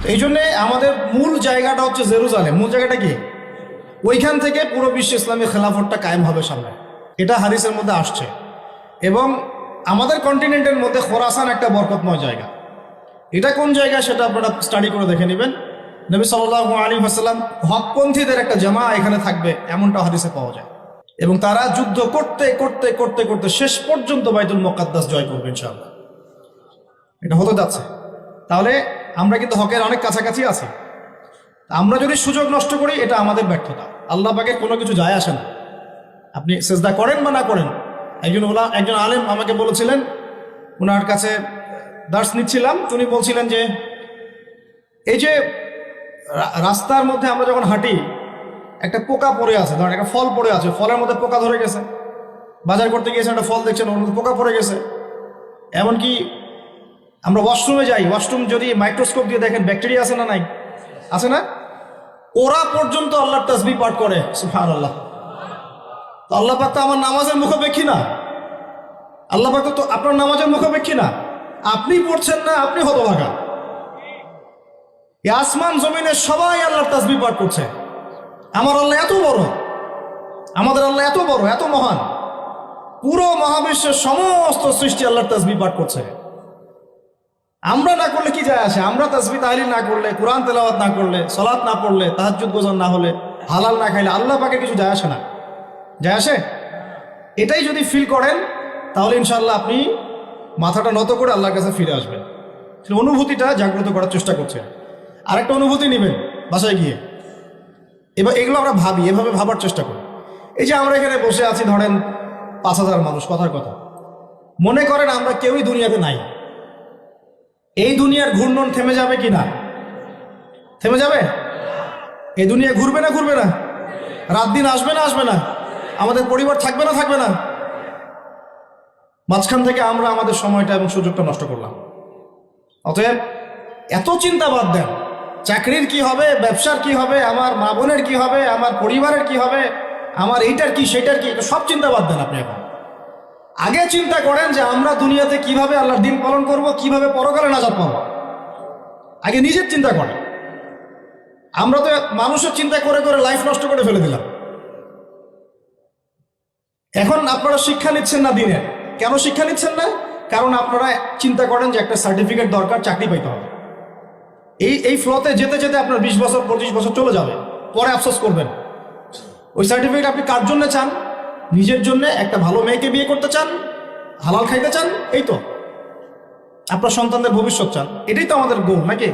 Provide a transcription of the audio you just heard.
তো এই জন্যে আমাদের মূল জায়গাটা হচ্ছে জেরুজালেম। মূল জায়গাটা কি? ওইখান থেকে পুরো বিশ্ব ইসলামী খেলাফতটা কায়েম হবে সামনে, এটা হাদিসের মধ্যে আসছে। এবং আমাদের কন্টিনেন্টের মধ্যে খোরাসান একটা বরকতময় জায়গা। এটা কোন জায়গা সেটা আপনারা স্টাডি করে দেখে নেবেন। নবী সাল্লাল্লাহু আলাইহি ওয়াসাল্লাম হকপন্থীদের একটা জামা এখানে থাকবে এমনটা হাদিসে পাওয়া যায়। এবং তারা যুদ্ধ করতে করতে করতে করতে শেষ পর্যন্ত বাইতুল মুকাদ্দাস জয় করবে ইনশাআল্লাহ। এটা হতে যাচ্ছে। তাহলে আমরা কিন্তু হকের অনেক কাছাকাছি আছি। আমরা যদি সুযোগ নষ্ট করি এটা আমাদের ব্যর্থতা। আল্লাহ পাকের কোনো কিছু যায় আসে না, আপনি সেজদা করেন বা না করেন। একজন আলেম আমাকে বলেছিলেন, ওনার কাছে দার্স নিচ্ছিলাম, উনি বলছিলেন যে এই যে রাস্তার মধ্যে আমরা যখন হাঁটি একটা পোকা পড়ে আছে, ধরেন একটা ফল পড়ে আছে, ফলের মধ্যে পোকা ধরে গেছে, বাজার করতে গিয়েছেন একটা ফল দেখছেন ওর মধ্যে পোকা পড়ে গেছে। এমনকি আমরা ওয়াশরুমে যাই, ওয়াশরুম যদি মাইক্রোস্কোপ দিয়ে দেখেন ব্যাকটেরিয়া আছে না নাই? আছে না? ওরা পর্যন্ত আল্লাহর তাসবিহ পাঠ করে, সুবহানাল্লাহ। তো আল্লাহ পাক তো আমার নামাজের মুখাপেক্ষী না, আল্লাহ পাক তো আপনার নামাজের মুখাপেক্ষী না। আপনি পড়ছেন না, আপনি হতভাগা। এই আসমান জমিনে সবাই আল্লাহর তাসবিহ পাঠ করছে। আমার আল্লাহ এত বড়, আমাদের আল্লাহ এত বড়, এত মহান, পুরো মহাবিশ্বের সমস্ত সৃষ্টি আল্লাহর তাসবিহ পাঠ করছে। আমরা না করলে কি যায় আসে? আমরা তাসবিহ তাহলিল না করলে, কোরআন তেলাওয়াত না করলে, সালাত না পড়লে, তাহাজ্জুদ গোজার না হলে, হালাল না খাইলে আল্লাহ পাকে কিছু যায় আসে না? যায় আসে? এটাই যদি ফিল করেন তাহলে ইনশাআল্লাহ আপনি মাথাটা নত করে আল্লাহর কাছে ফিরে আসবেন। সেই অনুভূতিটা জাগ্রত করার চেষ্টা করছেন। আরেকটা অনুভূতি নেবেন বাসায় গিয়ে। এবার এগুলো আমরা ভাবি, এভাবে ভাবার চেষ্টা করি। এই যে আমরা এখানে বসে আছি, ধরেন 5,000 মানুষ, কথার কথা, মনে করেন আমরা কেউই দুনিয়াতে নাই। এই দুনিয়ার ঘূর্ণন থেমে যাবে কি না? থেমে যাবে? এই দুনিয়া ঘুরবে না ঘুরবে না? রাত দিন আসবে না আসবে না? আমাদের পরিবার থাকবে না থাকবে না? মাঝখান থেকে আমরা আমাদের সময়টা এবং সুযোগটা নষ্ট করলাম। অতএব এত চিন্তা বাদ দেন, চাকরির কি হবে, ব্যবসার কি হবে, আমার মা বোনের কি হবে, আমার পরিবারের কি হবে, আমার এইটার কি সেটার কি, সব চিন্তা বাদ দেন। আপনি এখন আগে চিন্তা করেন যে আমরা দুনিয়াতে কিভাবে আল্লাহর দিন পালন করব, কিভাবে পরকালে নাজাত পাবো। আগে নিজের চিন্তা করেন। আমরা তো মানুষের চিন্তা করে করে লাইফ নষ্ট করে ফেলে দিলাম। এখন আপনারা শিক্ষা নিচ্ছেন না দিনের। কেন শিক্ষা নিচ্ছেন না? কারণ আপনারা চিন্তা করেন যে একটা সার্টিফিকেট দরকার, চাকরি পাইতে হবে। এই ফ্লোতে যেতে যেতে আপনার 20 বছর 25 বছর চলে যাবে, পরে আফসোস করবেন। ওই সার্টিফিকেট আপনি কার জন্য চান? নিজের জন্য, একটা ভালো মেয়েকে বিয়ে করতে চান, হালাল খাইতে চান, এই তো আপনার সন্তানদের ভবিষ্যৎ চান। এটাই তো আমাদের গোল নাকি?